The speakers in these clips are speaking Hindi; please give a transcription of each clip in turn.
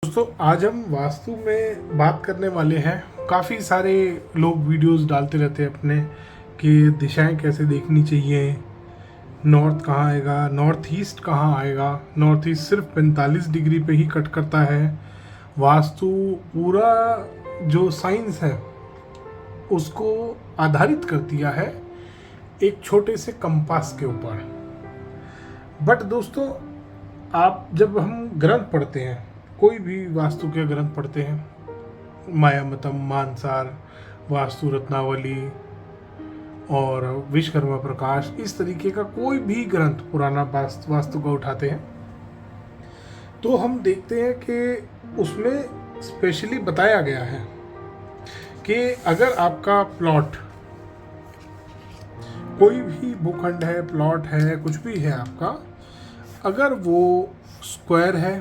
दोस्तों आज हम वास्तु में बात करने वाले हैं। काफ़ी सारे लोग वीडियोस डालते रहते हैं अपने कि दिशाएं कैसे देखनी चाहिए, नॉर्थ कहाँ आएगा, नॉर्थ ईस्ट कहाँ आएगा। नॉर्थ ईस्ट सिर्फ 45 डिग्री पे ही कट करता है। वास्तु पूरा जो साइंस है उसको आधारित कर दिया है एक छोटे से कंपास के ऊपर। बट दोस्तों आप जब हम ग्रंथ पढ़ते हैं, कोई भी वास्तु के ग्रंथ पढ़ते हैं, मायामतम, मानसार, वास्तु रत्नावली और विश्वकर्मा प्रकाश, इस तरीके का कोई भी ग्रंथ पुराना वास्तु का उठाते हैं तो हम देखते हैं कि उसमें स्पेशली बताया गया है कि अगर आपका प्लॉट, कोई भी भूखंड है, प्लॉट है, कुछ भी है आपका, अगर वो स्क्वायर है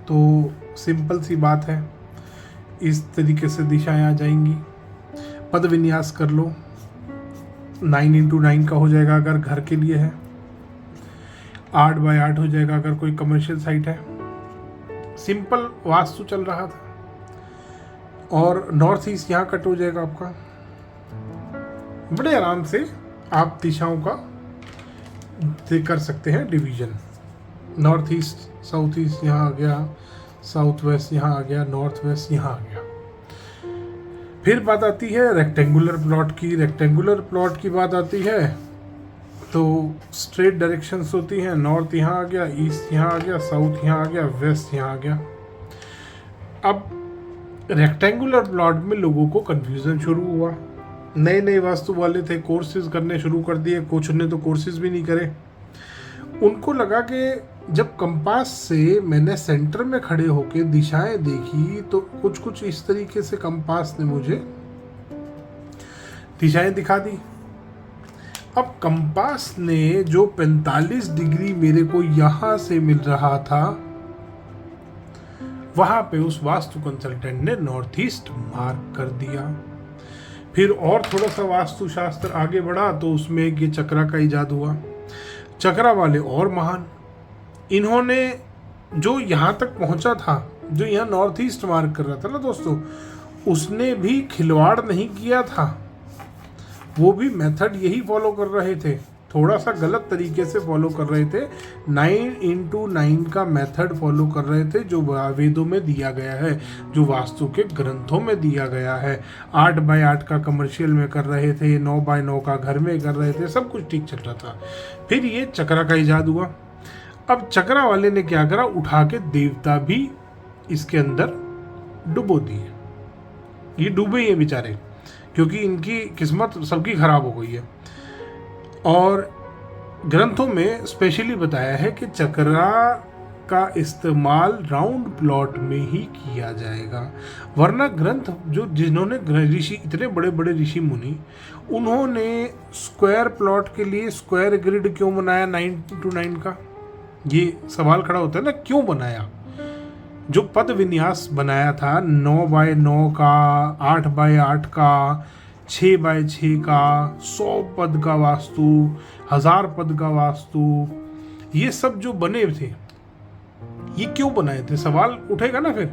तो सिंपल सी बात है, इस तरीके से दिशाएं आ जाएंगी। पद विन्यास कर लो, 9x9 का हो जाएगा अगर घर के लिए है, 8x8 हो जाएगा अगर कोई कमर्शियल साइट है। सिंपल वास्तु चल रहा था और नॉर्थ ईस्ट यहाँ कट हो जाएगा आपका। बड़े आराम से आप दिशाओं का कर सकते हैं division. North east, south east यहाँ आ गया, साउथ वेस्ट यहाँ आ गया, नॉर्थ वेस्ट यहाँ आ गया। फिर बात आती है रेक्टेंगुलर प्लॉट की। रेक्टेंगुलर प्लॉट की बात आती है तो स्ट्रेट डायरेक्शंस होती हैं। नॉर्थ यहाँ आ गया, ईस्ट यहाँ आ गया, साउथ यहाँ आ गया, वेस्ट यहाँ आ गया। अब रेक्टेंगुलर प्लॉट में लोगों को कंफ्यूजन शुरू हुआ। नए नए वास्तु वाले थे, कोर्सेज करने शुरू कर दिए, कुछ ने तो कोर्सेज भी नहीं करे। उनको लगा कि जब कंपास से मैंने सेंटर में खड़े होकर दिशाएं देखी तो कुछ कुछ इस तरीके से कंपास ने मुझे दिशाएं दिखा दी। अब कंपास ने जो 45 डिग्री मेरे को यहां से मिल रहा था, वहां पे उस वास्तु कंसल्टेंट ने नॉर्थ ईस्ट मार्क कर दिया। फिर और थोड़ा सा वास्तु शास्त्र आगे बढ़ा तो उसमें ये चक्रा का इजाद हुआ। चक्रा वाले और महान, इन्होंने जो यहाँ तक पहुँचा था, जो यहाँ नॉर्थ ईस्ट मार्क कर रहा था ना दोस्तों, उसने भी खिलवाड़ नहीं किया था। वो भी मेथड यही फॉलो कर रहे थे, थोड़ा सा गलत तरीके से फॉलो कर रहे थे। 9x9 का मेथड फॉलो कर रहे थे जो वेदों में दिया गया है, जो वास्तु के ग्रंथों में दिया गया है। 8x8 का कमर्शियल में कर रहे थे, 9x9 का घर में कर रहे थे, सब कुछ ठीक चल रहा था। फिर ये चक्रा का इजाद हुआ। अब चक्रा वाले ने क्या करा, उठा के देवता भी इसके अंदर डुबो दिए। ये डूबे ये बेचारे, क्योंकि इनकी किस्मत सबकी खराब हो गई है। और ग्रंथों में स्पेशली बताया है कि चक्रा का इस्तेमाल राउंड प्लॉट में ही किया जाएगा, वरना ग्रंथ जो जिन्होंने ऋषि, इतने बड़े बड़े ऋषि मुनि, उन्होंने स्क्वायर प्लॉट के लिए स्क्वायर ग्रिड क्यों बनाया 9x9 का? ये सवाल खड़ा होता है ना, क्यों बनाया? जो पद विन्यास बनाया था 9x9 का, 8x8 का, 6x6 का, 100 पद का वास्तु, 1000 पद का वास्तु, ये सब जो बने थे, ये क्यों बनाए थे? सवाल उठेगा ना। फिर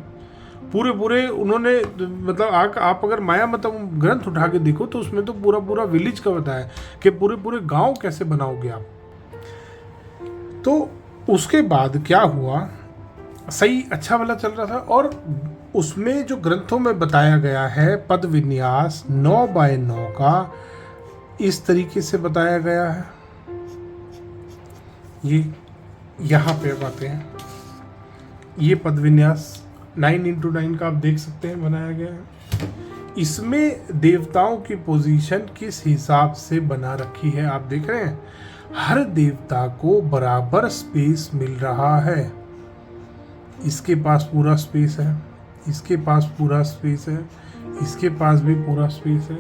पूरे पूरे उन्होंने, मतलब आप अगर मायामतम ग्रंथ उठा के देखो तो उसमें तो पूरा पूरा विलेज का बताया कि पूरे पूरे गांव कैसे बनाओगे आप। तो उसके बाद क्या हुआ, सही अच्छा वाला चल रहा था और उसमें जो ग्रंथों में बताया गया है पद विन्यास 9x9 का इस तरीके से बताया गया है। ये यहाँ पे बातें हैं, ये पद विन्यास 9x9 का आप देख सकते हैं बनाया गया है। इसमें देवताओं की पोजीशन किस हिसाब से बना रखी है आप देख रहे हैं। हर देवता को बराबर स्पेस मिल रहा है। इसके पास पूरा स्पेस है, इसके पास पूरा स्पेस है, इसके पास भी पूरा स्पेस है।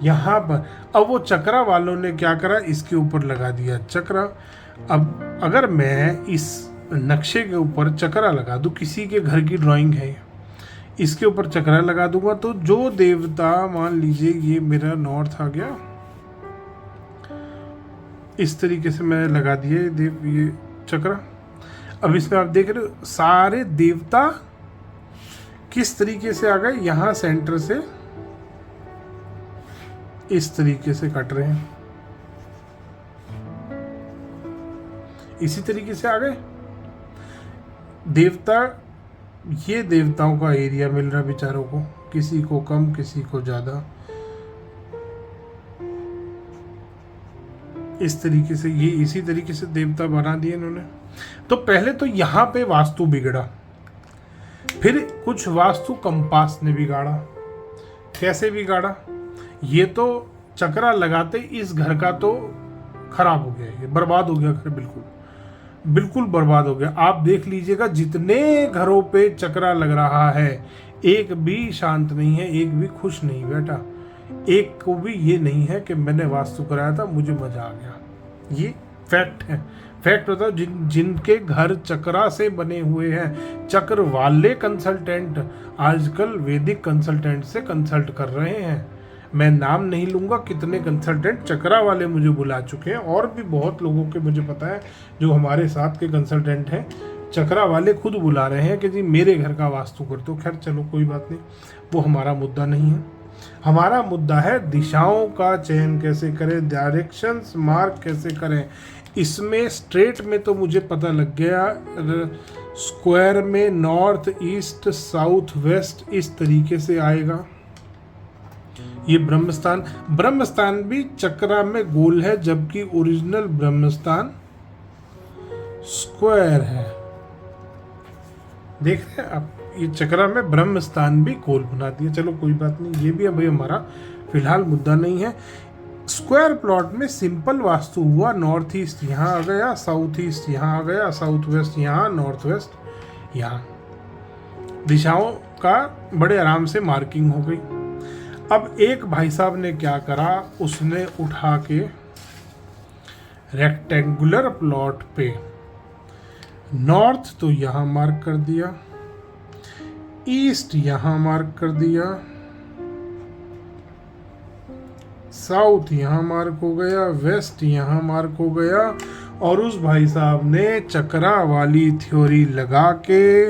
यहाँ पर अब वो चक्रा वालों ने क्या करा, इसके ऊपर लगा दिया चक्रा। अब अगर मैं इस नक्शे के ऊपर चक्रा लगा दूँ, किसी के घर की ड्राइंग है, इसके ऊपर चक्रा लगा दूंगा तो जो देवता, मान लीजिए ये मेरा नॉर्थ आ गया, इस तरीके से मैंने लगा दिए ये चक्रा। अब इसमें आप देख रहे हो सारे देवता किस तरीके से आ गए, यहां सेंटर से इस तरीके से कट रहे हैं, इसी तरीके से आ गए। देवता, ये देवताओं का एरिया मिल रहा बेचारों को, किसी को कम किसी को ज्यादा, इस तरीके से, ये इसी तरीके से देवता बना दिए इन्होंने। तो पहले तो यहां पे वास्तु बिगड़ा, फिर कुछ वास्तु कंपास ने बिगाड़ा। कैसे बिगाड़ा, ये तो चक्रा लगाते इस घर का तो खराब हो गया, ये बर्बाद हो गया घर, बिल्कुल बिल्कुल बर्बाद हो गया। आप देख लीजिएगा जितने घरों पे चक्रा लग रहा है, एक भी शांत नहीं है, एक भी खुश नहीं बैठा, एक को भी ये नहीं है कि मैंने वास्तु कराया था मुझे मजा आ गया। ये फैक्ट है। फैक्ट बताओ, जिनके घर चक्रा से बने हुए हैं, चक्र वाले कंसल्टेंट आजकल वैदिक कंसल्टेंट से कंसल्ट कर रहे हैं। मैं नाम नहीं लूंगा, कितने कंसल्टेंट चक्रा वाले मुझे बुला चुके हैं, और भी बहुत लोगों के मुझे पता है जो हमारे साथ के कंसल्टेंट हैं, चक्रा वाले खुद बुला रहे हैं कि जी मेरे घर का वास्तु कर दो। खैर चलो कोई बात नहीं, वो हमारा मुद्दा नहीं है। हमारा मुद्दा है दिशाओं का चयन कैसे करें, डायरेक्शंस मार्क कैसे करें। इसमें स्ट्रेट में तो मुझे पता लग गया, स्क्वायर में नॉर्थ ईस्ट साउथ वेस्ट इस तरीके से आएगा। ये ब्रह्मस्थान भी चक्रा में गोल है, जबकि ओरिजिनल ब्रह्मस्थान स्क्वायर है। देख रहे हैं आप, ये चक्रा में ब्रह्मस्थान भी गोल बना दिया। चलो कोई बात नहीं, ये भी अभी हमारा फिलहाल मुद्दा नहीं है। स्क्वायर प्लॉट में सिंपल वास्तु हुआ, नॉर्थ ईस्ट यहाँ आ गया, साउथ ईस्ट यहाँ आ गया, साउथ वेस्ट यहाँ, नॉर्थ वेस्ट यहाँ, दिशाओं का बड़े आराम से मार्किंग हो गई। अब एक भाई साहब ने क्या करा, उसने उठा के रेक्टेंगुलर प्लॉट पे नॉर्थ तो यहाँ मार्क कर दिया, ईस्ट यहाँ मार्क कर दिया, साउथ यहाँ मार्क हो गया, वेस्ट यहाँ मार्क हो गया, और उस भाई साहब ने चक्रा वाली थ्योरी लगा के,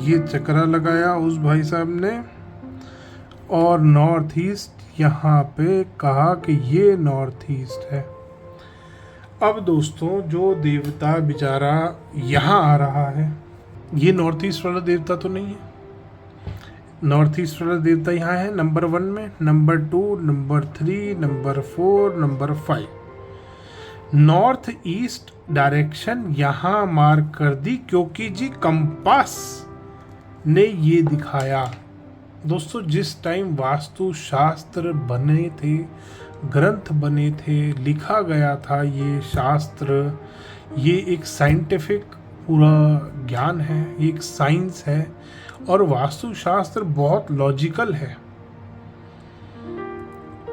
ये चक्रा लगाया उस भाई साहब ने, और नॉर्थ ईस्ट यहाँ पे कहा कि ये नॉर्थ ईस्ट है। अब दोस्तों, जो देवता बेचारा यहाँ आ रहा है, ये नॉर्थ ईस्ट वाला देवता तो नहीं है। नॉर्थ ईस्ट वाला देवता यहाँ है नंबर 1 में, number 2, number 3, number 4, number 5। North east direction यहाँ मार्क कर दी, क्योंकि जी कंपास ने ये दिखाया। दोस्तों, जिस टाइम वास्तु शास्त्र बने थे, ग्रंथ बने थे, लिखा गया था ये शास्त्र, ये एक साइंटिफिक पूरा ज्ञान है, ये एक साइंस है, और वास्तु शास्त्र बहुत लॉजिकल है।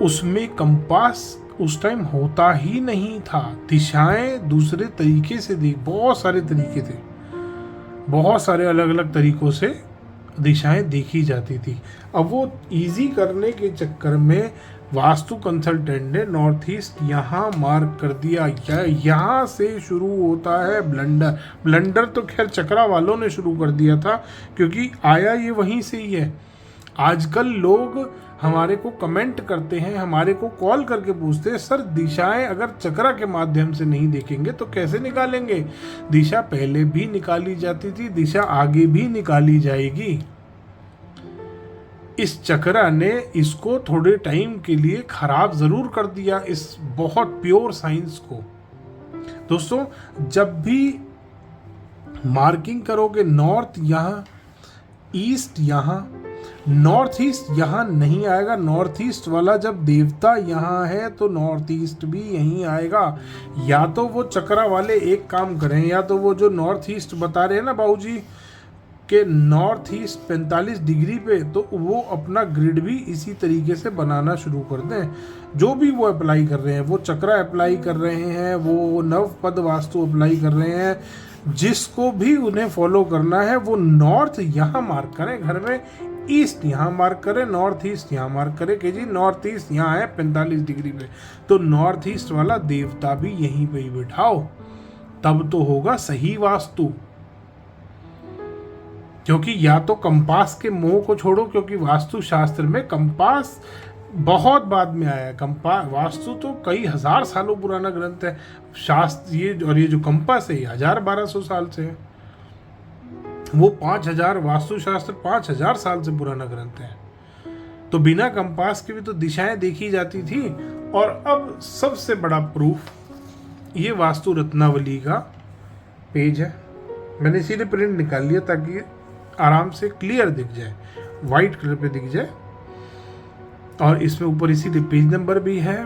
उसमें कंपास उस टाइम होता ही नहीं था, दिशाएं दूसरे तरीके से दी, बहुत सारे तरीके थे, बहुत सारे अलग अलग तरीकों से दिशाएं देखी जाती थी। अब वो इजी करने के चक्कर में वास्तु कंसल्टेंट ने नॉर्थ ईस्ट यहाँ मार्क कर दिया। यहाँ से शुरू होता है ब्लंडर। ब्लंडर तो खैर चक्रा वालों ने शुरू कर दिया था, क्योंकि आया ये वहीं से ही है। आजकल लोग हमारे को कमेंट करते हैं, हमारे को कॉल करके पूछते हैं, सर दिशाएं अगर चक्रा के माध्यम से नहीं देखेंगे तो कैसे निकालेंगे? दिशा पहले भी निकाली जाती थी, दिशा आगे भी निकाली जाएगी। इस चक्रा ने इसको थोड़े टाइम के लिए खराब जरूर कर दिया, इस बहुत प्योर साइंस को। दोस्तों, जब भी मार्किंग करोगे, नॉर्थ यहाँ, ईस्ट यहाँ, नॉर्थ ईस्ट यहाँ नहीं आएगा। नॉर्थ ईस्ट वाला जब देवता यहाँ है तो नॉर्थ ईस्ट भी यहीं आएगा। या तो वो चक्रा वाले एक काम करें, या तो वो जो नॉर्थ ईस्ट बता रहे हैं ना बाबूजी के नॉर्थ ईस्ट 45 डिग्री पे, तो वो अपना ग्रिड भी इसी तरीके से बनाना शुरू कर दें। जो भी वो अप्लाई कर रहे हैं, वो चक्रा अप्लाई कर रहे हैं, वो नवपद वास्तु अप्लाई कर रहे हैं, जिसको भी उन्हें फॉलो करना है वो नॉर्थ यहाँ मार्क करें घर में, ईस्ट यहाँ मार्क करें, नॉर्थ ईस्ट यहाँ मार्क करें कि जी नॉर्थ ईस्ट यहाँ है 45 डिग्री पे, तो नॉर्थ ईस्ट वाला देवता भी यहीं पे ही बिठाओ, तब तो होगा सही वास्तु। क्योंकि या तो कंपास के मोह को छोड़ो, क्योंकि वास्तुशास्त्र में कंपास बहुत बाद में आया है। कंपास, वास्तु तो कई हजार सालों पुराना ग्रंथ है। शास्त्र ये, और ये जो कंपास है ये 1000-1200 साल से है। वो 5000, वास्तुशास्त्र 5000 साल से पुराना ग्रंथ है। तो बिना कंपास के भी तो दिशाएं देखी जाती थी। और अब सबसे बड़ा प्रूफ, ये वास्तु रत्नावली का पेज है। मैंने इसीलिए प्रिंट निकाल लिया ताकि आराम से क्लियर दिख जाए, वाइट कलर पे दिख जाए। और इसमें ऊपर इसीलिए पेज नंबर भी है,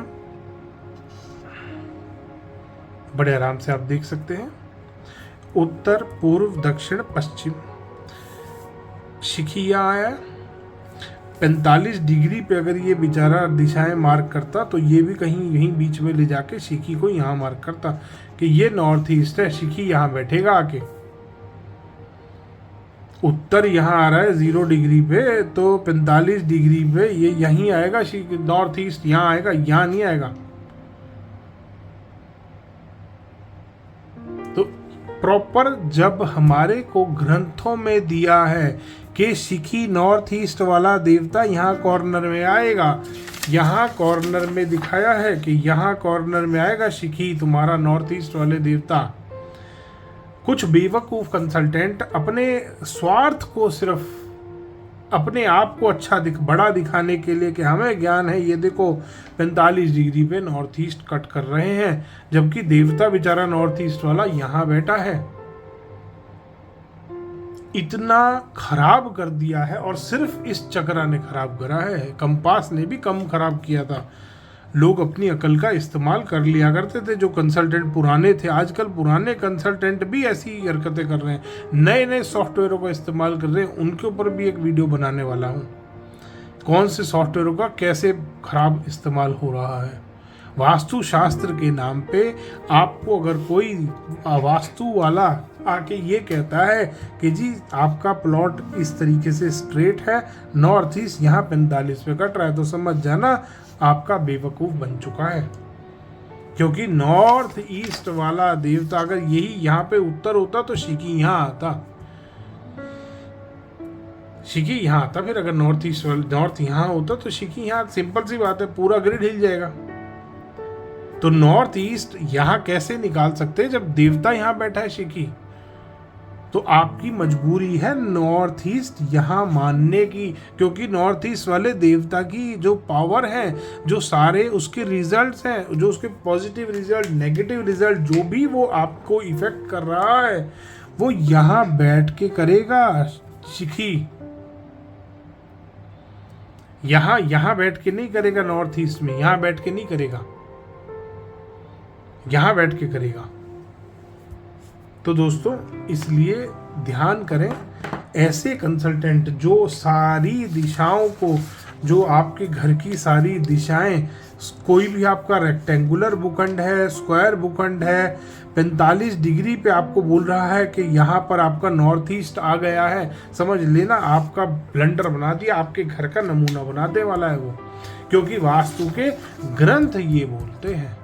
बड़े आराम से आप देख सकते हैं। उत्तर, पूर्व, दक्षिण, पश्चिम, शिखी यहाँ आया। 45 डिग्री पे अगर ये बेचारा दिशाएं मार्क करता तो ये भी कहीं यहीं बीच में ले जाके शिखी को यहाँ मार्क करता कि ये नॉर्थ ईस्ट है, शिखी यहाँ बैठेगा आके। उत्तर यहाँ आ रहा है 0 डिग्री पे, तो 45 डिग्री पे ये यहीं आएगा, नॉर्थ ईस्ट यहाँ आएगा, यहाँ नहीं आएगा। तो प्रॉपर जब हमारे को ग्रंथों में दिया है कि शिखी नॉर्थ ईस्ट वाला देवता यहाँ कॉर्नर में आएगा, यहाँ कॉर्नर में दिखाया है कि यहाँ कॉर्नर में आएगा शिखी तुम्हारा नॉर्थ ईस्ट वाले देवता। कुछ बेवकूफ कंसल्टेंट अपने स्वार्थ को, सिर्फ अपने आप को अच्छा बड़ा दिखाने के लिए कि हमें ज्ञान है, ये देखो 45 डिग्री पे नॉर्थ ईस्ट कट कर रहे हैं, जबकि देवता बेचारा नॉर्थ ईस्ट वाला यहाँ बैठा है। इतना खराब कर दिया है। और सिर्फ इस चक्रा ने खराब करा है, कंपास ने भी कम खराब किया था। लोग अपनी अकल का इस्तेमाल कर लिया करते थे जो कंसल्टेंट पुराने थे। आजकल पुराने कंसल्टेंट भी ऐसी हरकतें कर रहे हैं, नए नए सॉफ्टवेयरों का इस्तेमाल कर रहे हैं। उनके ऊपर भी एक वीडियो बनाने वाला हूँ, कौन से सॉफ्टवेयरों का कैसे खराब इस्तेमाल हो रहा है। वास्तु शास्त्र के नाम पे आपको अगर कोई वास्तु वाला आके ये कहता है कि जी आपका प्लॉट इस तरीके से स्ट्रेट है, नॉर्थ ईस्ट यहाँ 45 पे कट रहा है, तो समझ जाना आपका बेवकूफ़ बन चुका है। क्योंकि नॉर्थ ईस्ट वाला देवता अगर यही यहाँ पे उत्तर होता तो शिखी यहाँ आता, शिखी यहाँ आता। फिर अगर नॉर्थ ईस्ट नॉर्थ यहाँ होता तो शिखी यहाँ, सिंपल सी बात है, पूरा ग्रिड हिल जाएगा। तो नॉर्थ ईस्ट यहाँ कैसे निकाल सकते हैं जब देवता यहाँ बैठा है शिखी? तो आपकी मजबूरी है नॉर्थ ईस्ट यहाँ मानने की, क्योंकि नॉर्थ ईस्ट वाले देवता की जो पावर है, जो सारे उसके रिजल्ट्स हैं, जो उसके पॉजिटिव रिजल्ट, नेगेटिव रिजल्ट, जो भी वो आपको इफेक्ट कर रहा है, वो यहाँ बैठ के करेगा शिखी। यहाँ बैठ के नहीं करेगा, नॉर्थ ईस्ट में यहाँ बैठ के नहीं करेगा, यहाँ बैठ के करेगा। तो दोस्तों इसलिए ध्यान करें, ऐसे कंसल्टेंट जो सारी दिशाओं को, जो आपके घर की सारी दिशाएं, कोई भी आपका रेक्टेंगुलर भूखंड है, स्क्वायर भूखंड है, 45 डिग्री पे आपको बोल रहा है कि यहाँ पर आपका नॉर्थ ईस्ट आ गया है, समझ लेना आपका ब्लंडर बना दिया, आपके घर का नमूना बनाने वाला है वो। क्योंकि वास्तु के ग्रंथ ये बोलते हैं।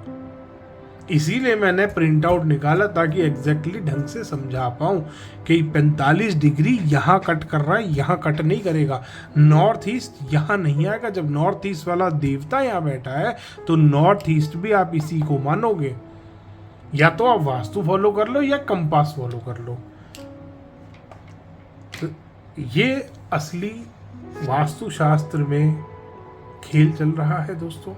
इसीलिए मैंने प्रिंट आउट निकाला ताकि एग्जैक्टली ढंग से समझा पाऊँ कि 45 डिग्री यहाँ कट कर रहा है, यहाँ कट नहीं करेगा, नॉर्थ ईस्ट यहाँ नहीं आएगा। जब नॉर्थ ईस्ट वाला देवता यहाँ बैठा है तो नॉर्थ ईस्ट भी आप इसी को मानोगे। या तो आप वास्तु फॉलो कर लो या कंपास फॉलो कर लो। तो ये असली वास्तुशास्त्र में खेल चल रहा है दोस्तों।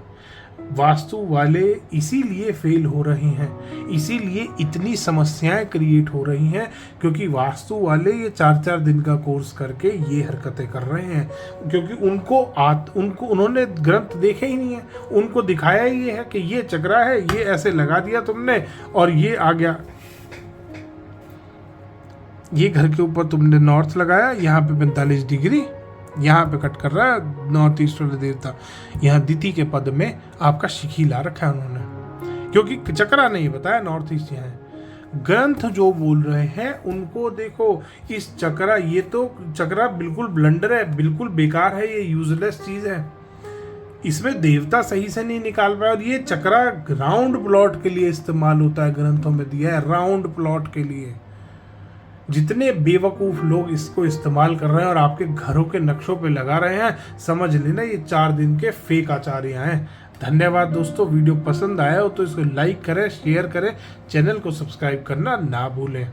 वास्तु वाले इसीलिए फेल हो रहे हैं, इसीलिए इतनी समस्याएं क्रिएट हो रही हैं, क्योंकि वास्तु वाले ये 4-4 दिन का कोर्स करके ये हरकतें कर रहे हैं। क्योंकि उनको उन्होंने ग्रंथ देखे ही नहीं है, उनको दिखाया ही ये है कि ये चक्रा है, ये ऐसे लगा दिया तुमने और ये आ गया, ये घर के ऊपर तुमने नॉर्थ लगाया, यहाँ पे 45 डिग्री यहाँ पे कट कर रहा है नॉर्थ ईस्ट वाले देवता, यहाँ दिति के पद में आपका शिखी ला रखा है उन्होंने, क्योंकि चक्रा नहीं बताया नॉर्थ ईस्ट यहाँ है। ग्रंथ जो बोल रहे हैं उनको देखो, इस चक्रा, ये तो चक्रा बिल्कुल ब्लंडर है, बिल्कुल बेकार है, ये यूजलेस चीज है, इसमें देवता सही से नहीं निकाल पाया। और ये चक्रा राउंड प्लॉट के लिए इस्तेमाल होता है, ग्रंथों में दिया है राउंड प्लॉट के लिए। जितने बेवकूफ़ लोग इसको इस्तेमाल कर रहे हैं और आपके घरों के नक्शों पे लगा रहे हैं, समझ लेना ये 4 दिन के फेक आचार्य हैं। धन्यवाद दोस्तों, वीडियो पसंद आया हो तो इसको लाइक करें, शेयर करें, चैनल को सब्सक्राइब करना ना भूलें।